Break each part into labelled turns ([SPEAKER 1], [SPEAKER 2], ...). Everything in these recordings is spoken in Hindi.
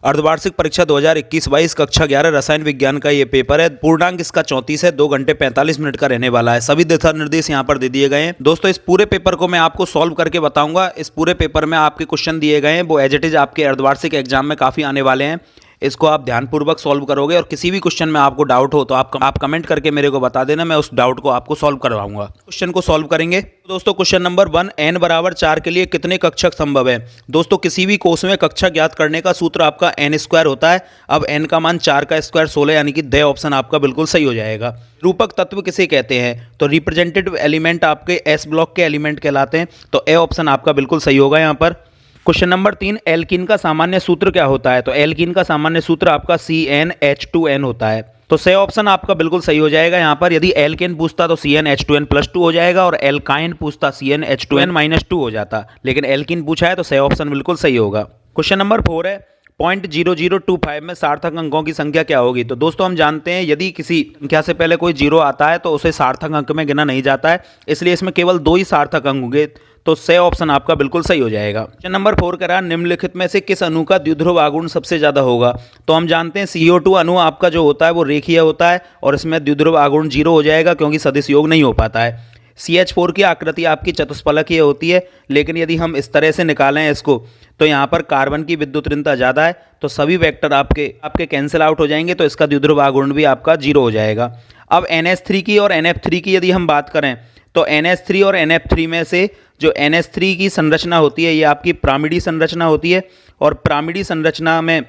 [SPEAKER 1] अर्धवार्षिक परीक्षा 2021-22 कक्षा 11 रसायन विज्ञान का ये पेपर है। पूर्णांक इसका 34 है। 2 घंटे 45 मिनट का रहने वाला है। सभी दिशा निर्देश यहाँ पर दे दिए गए हैं। दोस्तों इस पूरे पेपर को मैं आपको सॉल्व करके बताऊंगा। इस पूरे पेपर में आपके क्वेश्चन दिए गए हैं, वो एज इट इज आपके अर्धवार्षिक एग्जाम में काफ़ी आने वाले हैं। इसको आप ध्यानपूर्वक सॉल्व करोगे और किसी भी क्वेश्चन में आपको डाउट हो तो आप कमेंट करके मेरे को बता देना, मैं उस डाउट को आपको सॉल्व करवाऊंगा। क्वेश्चन को सॉल्व करेंगे। दोस्तों क्वेश्चन नंबर 1, n बराबर 4 के लिए कितने कक्षक संभव है। दोस्तों किसी भी कोष में कक्षक ज्ञात करने का सूत्र आपका n स्क्वायर होता है। अब n का मान 4 का स्क्वायर 16, यानी कि द ऑप्शन आपका बिल्कुल सही हो जाएगा। रूपक तत्व किसे कहते हैं, तो रिप्रेजेंटेटिव एलिमेंट आपके S ब्लॉक के एलिमेंट कहलाते हैं, तो ए ऑप्शन आपका बिल्कुल सही होगा यहाँ पर। क्वेश्चन नंबर 3, एल्कीन का सामान्य सूत्र क्या होता है, तो एल्कीन का सामान्य सूत्र आपका CnH2n होता है, तो से ऑप्शन आपका बिल्कुल सही हो जाएगा यहाँ पर। यदि एल्केन पूछता तो CnH2n+2 हो जाएगा और एल्काइन पूछता CnH2n-2 हो जाता, लेकिन एल्कीन पूछा है तो से ऑप्शन बिल्कुल सही होगा। क्वेश्चन नंबर 4 है 0.0025 में सार्थक अंकों की संख्या क्या होगी। तो दोस्तों हम जानते हैं यदि किसी संख्या से पहले कोई जीरो आता है तो उसे सार्थक अंक में गिना नहीं जाता है, इसलिए इसमें केवल 2 ही सार्थक अंक होंगे, तो से ऑप्शन आपका बिल्कुल सही हो जाएगा। क्वेश्चन नंबर 4 कह रहा है निम्नलिखित में से किस अणु का द्विध्रुव आघूर्ण सबसे ज्यादा होगा। तो हम जानते हैं CO2 अणु आपका जो होता है वो रेखीय होता है और इसमें द्विध्रुव आघूर्ण 0 हो जाएगा क्योंकि सदिश योग नहीं हो पाता है। CH4 की आकृति आपकी चतुष्फलकीय होती है, लेकिन यदि हम इस तरह से निकालें इसको तो यहाँ पर कार्बन की विद्युत ऋणता ज़्यादा है, तो सभी वेक्टर आपके कैंसिल आउट हो जाएंगे, तो इसका द्विध्रुव आघूर्ण भी आपका 0 हो जाएगा। अब NH3 की और NF3 की यदि हम बात करें तो NH3 और NF3 में से जो NH3 की संरचना होती है ये आपकी पिरामिडी संरचना होती है, और पिरामिडी संरचना में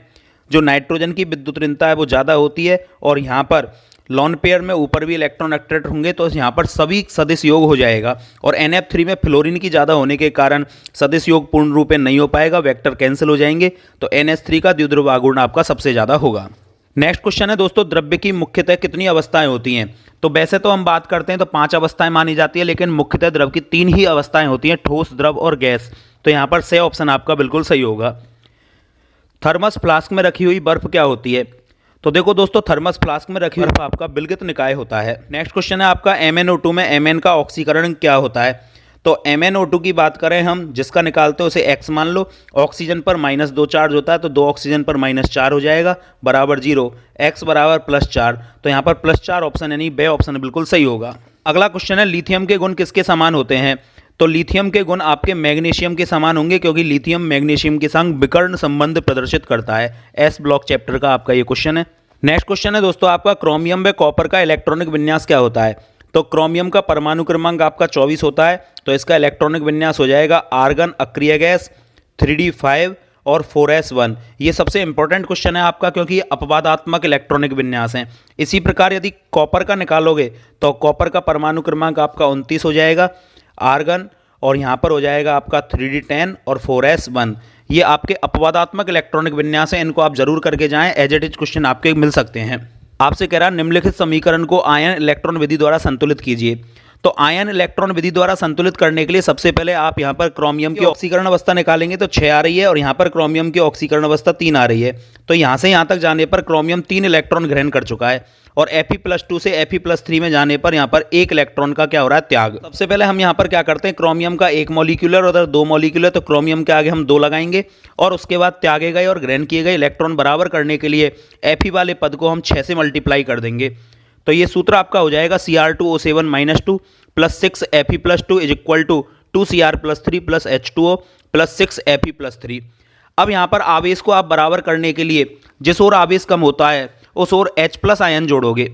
[SPEAKER 1] जो नाइट्रोजन की विद्युत ऋणता है वो ज़्यादा होती है, और यहाँ पर लॉन पेयर में ऊपर भी इलेक्ट्रॉन अट्रैक्ट होंगे, तो यहाँ पर सभी सदिश योग हो जाएगा। और NF3 में फ्लोरीन की ज़्यादा होने के कारण सदिश योग पूर्ण रूप में नहीं हो पाएगा, वेक्टर कैंसिल हो जाएंगे, तो NH3 का द्विध्रुव आघूर्ण आपका सबसे ज़्यादा होगा। नेक्स्ट क्वेश्चन है दोस्तों द्रव्य की मुख्यतः कितनी अवस्थाएं होती हैं। तो वैसे तो हम बात करते हैं तो 5 अवस्थाएं मानी जाती है, लेकिन मुख्यतः द्रव की 3 ही अवस्थाएं होती हैं, ठोस, द्रव और गैस, तो यहाँ पर से ऑप्शन आपका बिल्कुल सही होगा। थर्मस फ्लास्क में रखी हुई बर्फ क्या होती है। तो देखो दोस्तों थर्मस फ्लास्क में रखी हुई बर्फ आपका विलगित निकाय होता है। नेक्स्ट क्वेश्चन है आपका MnO2 में Mn का ऑक्सीकरण क्या होता है। तो MnO2 की बात करें हम, जिसका निकालते हैं उसे X मान लो, ऑक्सीजन पर -2 चार्ज होता है, तो 2 ऑक्सीजन पर -4 हो जाएगा बराबर 0, X बराबर +4, तो यहाँ पर +4 ऑप्शन यानी बे ऑप्शन बिल्कुल सही होगा। अगला क्वेश्चन है लिथियम के गुण किसके समान होते हैं। तो लिथियम के गुण आपके मैग्नीशियम के समान होंगे, क्योंकि लिथियम मैग्नीशियम के संग विकर्ण संबंध प्रदर्शित करता है। S ब्लॉक चैप्टर का आपका ये क्वेश्चन है। नेक्स्ट क्वेश्चन है दोस्तों आपका क्रोमियम व कॉपर का इलेक्ट्रॉनिक विन्यास क्या होता है। तो क्रोमियम का परमाणु क्रमांक आपका 24 होता है, तो इसका इलेक्ट्रॉनिक विन्यास हो जाएगा आर्गन, अक्रिय गैस, 3d5 और 4s1। ये सबसे इंपॉर्टेंट क्वेश्चन है आपका, क्योंकि ये अपवादात्मक इलेक्ट्रॉनिक विन्यास हैं। इसी प्रकार यदि कॉपर का निकालोगे तो कॉपर का परमाणु क्रमांक आपका 29 हो जाएगा, आर्गन और यहाँ पर हो जाएगा आपका 3d10 और 4s1। ये आपके अपवादात्मक इलेक्ट्रॉनिक विन्यास हैं, इनको आप जरूर करके जाएं, एज इट इज क्वेश्चन आपके मिल सकते हैं। आपसे कह रहा है निम्नलिखित समीकरण को आयन इलेक्ट्रॉन विधि द्वारा संतुलित कीजिए। तो आयन इलेक्ट्रॉन विधि द्वारा संतुलित करने के लिए सबसे पहले आप यहाँ पर क्रोमियम की ऑक्सीकरण अवस्था निकालेंगे तो 6 आ रही है, और यहाँ पर क्रोमियम की ऑक्सीकरण अवस्था 3 आ रही है, तो यहाँ से यहाँ तक जाने पर क्रोमियम 3 इलेक्ट्रॉन ग्रहण कर चुका है, और Fe+2 से Fe+3 में जाने पर यहाँ पर 1 इलेक्ट्रॉन का क्या हो रहा है, त्याग। सबसे पहले हम यहाँ पर क्या करते हैं, क्रोमियम का 1 मॉलिक्यूलर और उधर 2 मॉलिक्यूलर, तो क्रोमियम के आगे हम 2 लगाएंगे, और उसके बाद त्यागे गए और ग्रहण किए गए इलेक्ट्रॉन बराबर करने के लिए Fe वाले पद को हम 6 से मल्टीप्लाई कर देंगे, तो ये सूत्र आपका हो जाएगा Cr2O7-2 + 6 Fe+2 = 2 Cr+3 + H2O + 6 Fe+3। अब यहाँ पर आवेश को आप बराबर करने के लिए जिस ओर आवेश कम होता है उस ओर H+ आयन जोड़ोगे,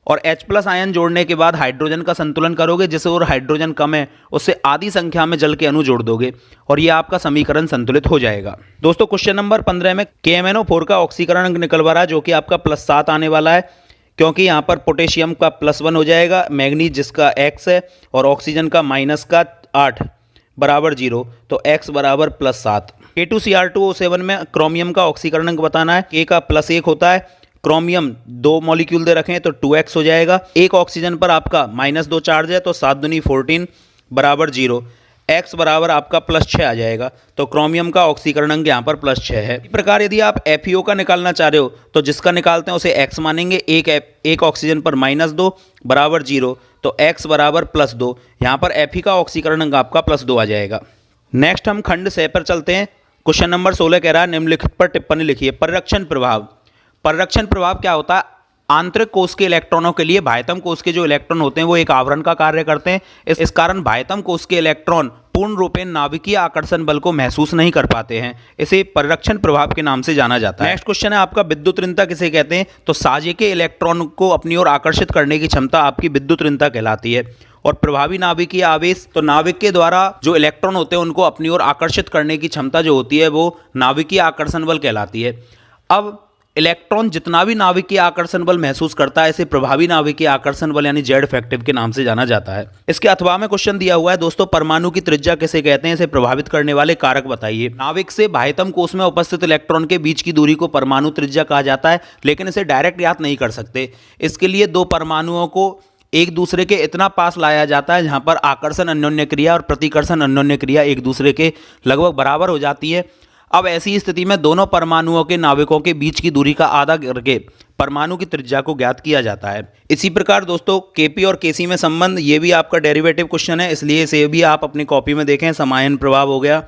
[SPEAKER 1] और H+ आयन जोड़ने के बाद हाइड्रोजन का संतुलन करोगे, जिस ओर हाइड्रोजन कम है उससे आधी संख्या में जल के अणु जोड़ दोगे, और ये आपका समीकरण संतुलित हो जाएगा। दोस्तों क्वेश्चन नंबर 15 में KMnO4 का ऑक्सीकरण अंक निकलवा रहा है, जो कि आपका +7 आने वाला है, क्योंकि यहाँ पर पोटेशियम का +1 हो जाएगा, मैग्नीज जिसका X है, और ऑक्सीजन का -8 बराबर 0, तो X बराबर +7। K2Cr2O7 में क्रोमियम का ऑक्सीकरण अंक बताना है। K का +1 होता है, क्रोमियम 2 मॉलिक्यूल दे रखे हैं तो 2x हो जाएगा, एक ऑक्सीजन पर आपका -2 चार्ज है, तो 7 दूनी 14 बराबर 0, X बराबर आपका +6 आ जाएगा, तो क्रोमियम का ऑक्सीकरण अंक यहाँ पर +6 है। इसी प्रकार यदि आप FeO का निकालना चाह रहे हो तो जिसका निकालते हैं उसे X मानेंगे, एक ऑक्सीजन पर -2 बराबर 0, तो X बराबर +2, यहाँ पर Fe का ऑक्सीकरण अंक आपका +2 आ जाएगा। नेक्स्ट हम खंड 6 पर चलते हैं। क्वेश्चन नंबर 16 कह रहा है निम्नलिखित पर टिप्पणी लिखिए। परिरक्षण प्रभाव। परिरक्षण प्रभाव क्या होता है? आंतरिक कोश के इलेक्ट्रॉनों के लिए बाह्यतम कोश के जो इलेक्ट्रॉन होते हैं वो एक आवरण का कार्य करते हैं। इस कारण बाह्यतम कोश के इलेक्ट्रॉन पूर्ण रूपेण नाभिकीय आकर्षण बल को महसूस नहीं कर पाते हैं। इसे परिरक्षण प्रभाव के नाम से जाना जाता है। नेक्स्ट क्वेश्चन है आपका विद्युत ऋणता किसे कहते हैं? तो साजे के इलेक्ट्रॉन को अपनी ओर आकर्षित करने की क्षमता आपकी विद्युत ऋणता कहलाती है। और प्रभावी नाभिकीय आवेश, तो नाभिक के द्वारा जो इलेक्ट्रॉन होते हैं उनको अपनी ओर आकर्षित करने की क्षमता जो होती है वो नाभिकीय आकर्षण बल कहलाती है। अब इलेक्ट्रॉन जितना भी नाभिकीय आकर्षण बल महसूस करता है इसे प्रभावी नाभिकीय आकर्षण बल यानी जेड इफेक्टिव के नाम से जाना जाता है। इसके अथवा में क्वेश्चन दिया हुआ है दोस्तों, परमाणु की त्रिज्या किसे कहते हैं? इसे प्रभावित करने वाले कारक बताइए। नाभिक से बाह्यतम कोश में उपस्थित इलेक्ट्रॉन के बीच की दूरी को परमाणु त्रिज्या कहा जाता है, लेकिन इसे डायरेक्ट ज्ञात नहीं कर सकते। इसके लिए दो परमाणुओं को एक दूसरे के इतना पास लाया जाता है जहां पर आकर्षण अन्योन्य क्रिया और प्रतिकर्षण अन्योन्य क्रिया एक दूसरे के लगभग बराबर हो जाती है। अब ऐसी स्थिति में दोनों परमाणुओं के नाभिकों के बीच की दूरी का आधा करके परमाणु की त्रिज्या को ज्ञात किया जाता है। इसी प्रकार दोस्तों केपी और केसी में संबंध, ये भी आपका डेरिवेटिव क्वेश्चन है, इसलिए इसे भी आप अपनी कॉपी में देखें। समायन प्रभाव हो गया।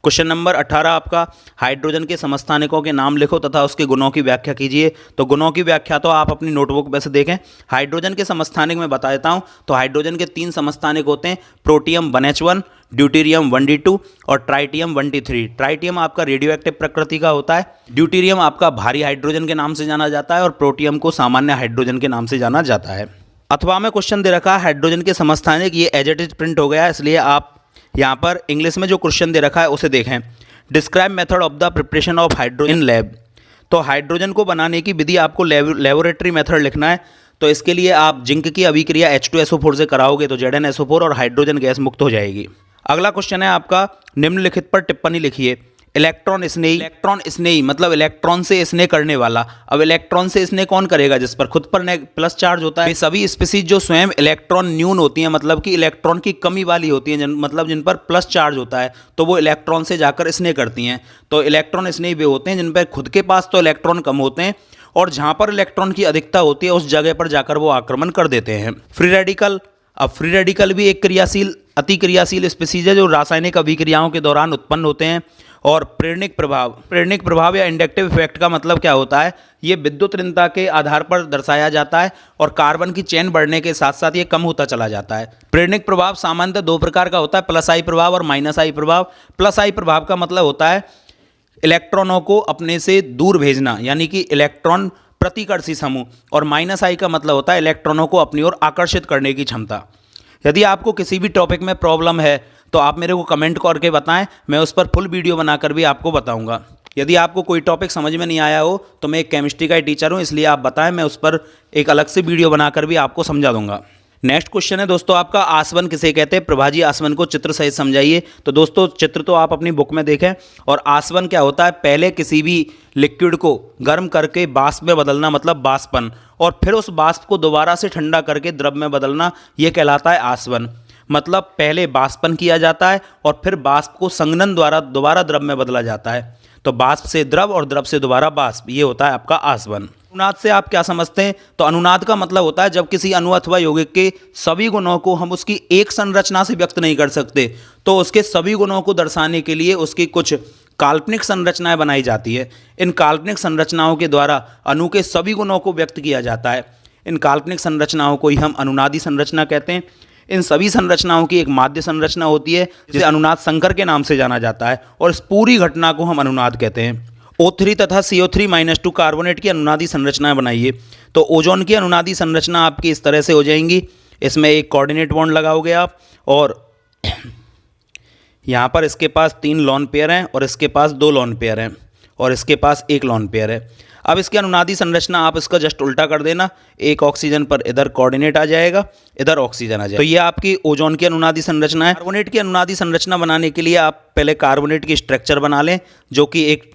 [SPEAKER 1] क्वेश्चन नंबर 18 आपका हाइड्रोजन के समस्थानिकों के नाम लिखो तथा उसके गुणों की व्याख्या कीजिए। तो गुणों की व्याख्या तो आप अपनी नोटबुक में से देखें। हाइड्रोजन के समस्थानिक में बता देता हूं। तो हाइड्रोजन के 3 समस्थानिक होते हैं, प्रोटियम 1H1, ड्यूटेरियम 1D2 और ट्राइटियम 1T3। ट्राइटियम आपका रेडियो एक्टिव प्रकृति का होता है, ड्यूटेरियम आपका भारी हाइड्रोजन के नाम से जाना जाता है और प्रोटियम को सामान्य हाइड्रोजन के नाम से जाना जाता है। अथवा में क्वेश्चन दे रखा है हाइड्रोजन के समस्थानिक, ये एज इट इज प्रिंट हो गया है, इसलिए आप यहाँ पर इंग्लिश में जो क्वेश्चन दे रखा है उसे देखें। Describe method of the preparation of hydrogen in lab. तो हाइड्रोजन को बनाने की विधि आपको लेबोरेटरी मेथड लिखना है। तो इसके लिए आप जिंक की अभिक्रिया H2SO4 से कराओगे तो ZnSO4 और हाइड्रोजन गैस मुक्त हो जाएगी। अगला क्वेश्चन है आपका निम्नलिखित पर टिप्पणी लिखिए। इलेक्ट्रॉन स्नेही। इलेक्ट्रॉन स्नेही मतलब इलेक्ट्रॉन से स्नेह करने वाला। अब इलेक्ट्रॉन से स्नेह कौन करेगा? जिस पर खुद पर प्लस चार्ज होता है। सभी स्पीसीज जो स्वयं इलेक्ट्रॉन न्यून होती हैं, मतलब कि इलेक्ट्रॉन की कमी वाली होती हैं, मतलब जिन पर प्लस चार्ज होता है, तो वो इलेक्ट्रॉन से जाकर स्नेह करती हैं। तो इलेक्ट्रॉन स्नेही वे होते हैं जिन पर खुद के पास तो इलेक्ट्रॉन कम होते हैं और जहाँ पर इलेक्ट्रॉन की अधिकता होती है उस जगह पर जाकर वो आक्रमण कर देते हैं। Free radical. अब फ्री रेडिकल भी एक क्रियाशील अति क्रियाशील स्पीसीज है जो रासायनिक अभिक्रियाओं के दौरान उत्पन्न होते हैं। और प्रेरणिक प्रभाव। प्रेरणिक प्रभाव या इंडक्टिव इफेक्ट का मतलब क्या होता है? ये विद्युत ऋणता के आधार पर दर्शाया जाता है और कार्बन की चेन बढ़ने के साथ साथ ये कम होता चला जाता है। प्रेरणिक प्रभाव सामान्यतः 2 प्रकार का होता है, प्लस आई प्रभाव और माइनस आई प्रभाव। प्लस आई प्रभाव का मतलब होता है इलेक्ट्रॉनों को अपने से दूर भेजना, यानी कि इलेक्ट्रॉन प्रतिकर्षी समूह। और माइनस आई का मतलब होता है इलेक्ट्रॉनों को अपनी ओर आकर्षित करने की क्षमता। यदि आपको किसी भी टॉपिक में प्रॉब्लम है तो आप मेरे को कमेंट करके बताएं, मैं उस पर फुल वीडियो बनाकर भी आपको बताऊंगा। यदि आपको कोई टॉपिक समझ में नहीं आया हो तो मैं एक केमिस्ट्री का टीचर हूं, इसलिए आप बताएं, मैं उस पर एक अलग से वीडियो बनाकर भी आपको समझा दूंगा। नेक्स्ट क्वेश्चन है दोस्तों आपका आसवन किसे कहते हैं? प्रभाजी आसवन को चित्र सहित समझाइए। तो दोस्तों चित्र तो आप अपनी बुक में देखें। और आसवन क्या होता है? पहले किसी भी लिक्विड को गर्म करके वाष्प में बदलना, मतलब वाष्पन, और फिर उस वाष्प को दोबारा से ठंडा करके द्रव में बदलना, यह कहलाता है आसवन। मतलब पहले वाष्पन किया जाता है और फिर वाष्प को संघनन द्वारा दोबारा द्रव में बदला जाता है। तो वाष्प से द्रव और द्रव से दोबारा वाष्प, ये होता है आपका आसवन। अनुनाद से आप क्या समझते हैं? तो अनुनाद का मतलब होता है जब किसी अणु अथवा यौगिक के सभी गुणों को हम उसकी एक संरचना से व्यक्त नहीं कर सकते तो उसके सभी गुणों को दर्शाने के लिए उसकी कुछ काल्पनिक संरचनाएं बनाई जाती है। इन काल्पनिक संरचनाओं के द्वारा अणु के सभी गुणों को व्यक्त किया जाता है। इन काल्पनिक संरचनाओं को ही हम अनुनादी संरचना कहते हैं। इन सभी संरचनाओं की एक माध्य संरचना होती है जिसे अनुनाद संकर के नाम से जाना जाता है और इस पूरी घटना को हम अनुनाद कहते हैं। O3 तथा CO3-2 कार्बोनेट की अनुनादी संरचनाएं बनाइए। तो ओजोन की अनुनादी संरचना आपकी इस तरह से हो जाएंगी। इसमें एक कोऑर्डिनेट बॉन्ड लगाओगे आप और यहाँ पर इसके पास 3 लोन पेयर हैं और इसके पास 2 लोन पेयर हैं और इसके पास 1 लोन पेयर है। अब इसकी अनुनादी संरचना आप इसका जस्ट उल्टा कर देना, एक ऑक्सीजन पर इधर कोऑर्डिनेट आ जाएगा, इधर ऑक्सीजन आ जाएगा। तो ये आपकी ओजोन की अनुनादी संरचना है। कार्बोनेट की अनुनादी संरचना बनाने के लिए आप पहले कार्बोनेट की स्ट्रक्चर बना लें जो कि एक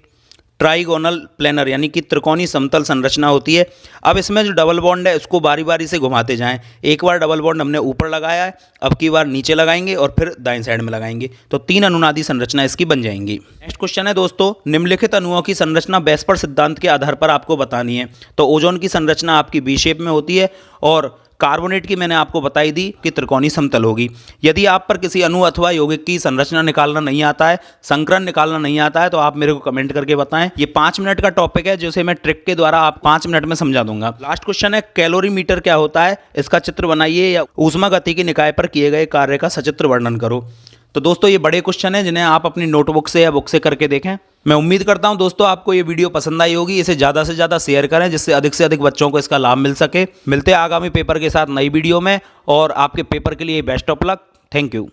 [SPEAKER 1] ट्राइगोनल प्लेनर यानी कि त्रिकोणीय समतल संरचना होती है। अब इसमें जो डबल बॉन्ड है उसको बारी बारी से घुमाते जाएं। एक बार डबल बॉन्ड हमने ऊपर लगाया है, अब की बार नीचे लगाएंगे और फिर दाईं साइड में लगाएंगे, तो 3 अनुनादी संरचना इसकी बन जाएंगी। नेक्स्ट क्वेश्चन है दोस्तों, निम्नलिखित अणुओं की संरचना वेस्पर सिद्धांत के आधार पर आपको बतानी है। तो ओजोन की संरचना आपकी बी शेप में होती है और कार्बोनेट की मैंने आपको बताई दी कि त्रिकोणीय समतल होगी। यदि आप पर किसी अणु अथवा यौगिक की संरचना निकालना नहीं आता है, संकरण निकालना नहीं आता है, तो आप मेरे को कमेंट करके बताएं। ये 5 मिनट का टॉपिक है जिसे मैं ट्रिक के द्वारा आप 5 मिनट में समझा दूंगा। लास्ट क्वेश्चन है, कैलोरीमीटर क्या होता है, इसका चित्र बनाइए या ऊष्मागतिकी निकाय पर किए गए कार्य का सचित्र वर्णन करो। तो दोस्तों ये बड़े क्वेश्चन हैं जिन्हें आप अपनी नोटबुक से या बुक से करके देखें। मैं उम्मीद करता हूं दोस्तों आपको ये वीडियो पसंद आई होगी। इसे ज़्यादा से ज़्यादा शेयर करें जिससे अधिक से अधिक बच्चों को इसका लाभ मिल सके। मिलते हैं आगामी पेपर के साथ नई वीडियो में, और आपके पेपर के लिए best of luck. Thank you.